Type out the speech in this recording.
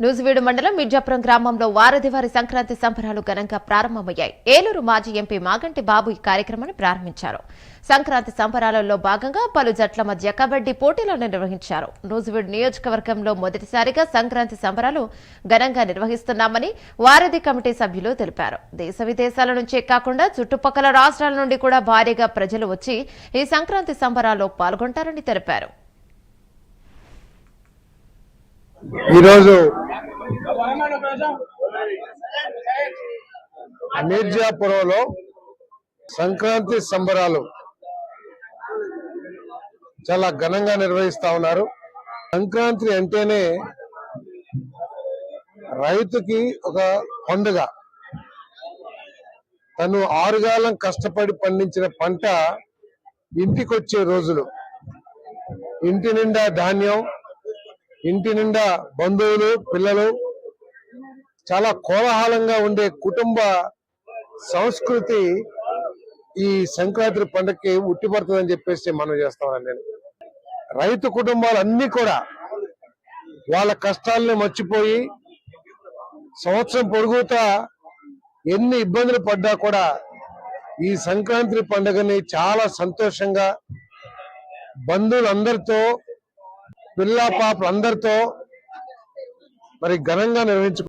నూజివీడు మండలం మిర్జాపురం గ్రామంలో వారధివారి సంక్రాంతి సంబరాలు ఘనంగా ప్రారంభమయ్యాయి. ఏలూరు మాజీ ఎంపీ మాగంటి బాబు ఈ కార్యక్రమాన్ని ప్రారంభించారు. సంక్రాంతి సంబరాలలో భాగంగా పలు జట్ల మధ్య కబడ్డీ పోటీలను నిర్వహించారు. నూజివీడు నియోజకవర్గంలో మొదటిసారిగా సంక్రాంతి సంబరాలు ఘనంగా నిర్వహిస్తున్నామని వారధి కమిటీ సభ్యులు తెలిపారు. దేశ విదేశాల నుంచే కాకుండా చుట్టుపక్కల రాష్ట్రాల నుండి కూడా భారీగా ప్రజలు వచ్చి ఈ సంక్రాంతి సంబరాల్లో పాల్గొంటారని తెలిపారు. ఈరోజు మిర్జాపురంలో సంక్రాంతి సంబరాలు చాలా ఘనంగా నిర్వహిస్తా ఉన్నారు. సంక్రాంతి అంటేనే రైతుకి ఒక పండుగ. తను ఆరుగాలం కష్టపడి పండించిన పంట ఇంటికొచ్చే రోజులు. ఇంటి నిండా ధాన్యం, ఇంటి నిండా బంధువులు, పిల్లలు, చాలా కోలాహలంగా ఉండే కుటుంబ సంస్కృతి ఈ సంక్రాంతి పండుగకి ఉట్టిపడుతుందని చెప్పేసి మనం చేస్తామని నేను. రైతు కుటుంబాలన్నీ కూడా వాళ్ళ కష్టాలని మర్చిపోయి సంవత్సరం పొడుగుతా ఎన్ని ఇబ్బందులు పడ్డా కూడా ఈ సంక్రాంతి పండుగని చాలా సంతోషంగా బంధువులందరితో, పిల్ల పాపలందరితో మరి ఘనంగా నిర్వహించుకుంటారు.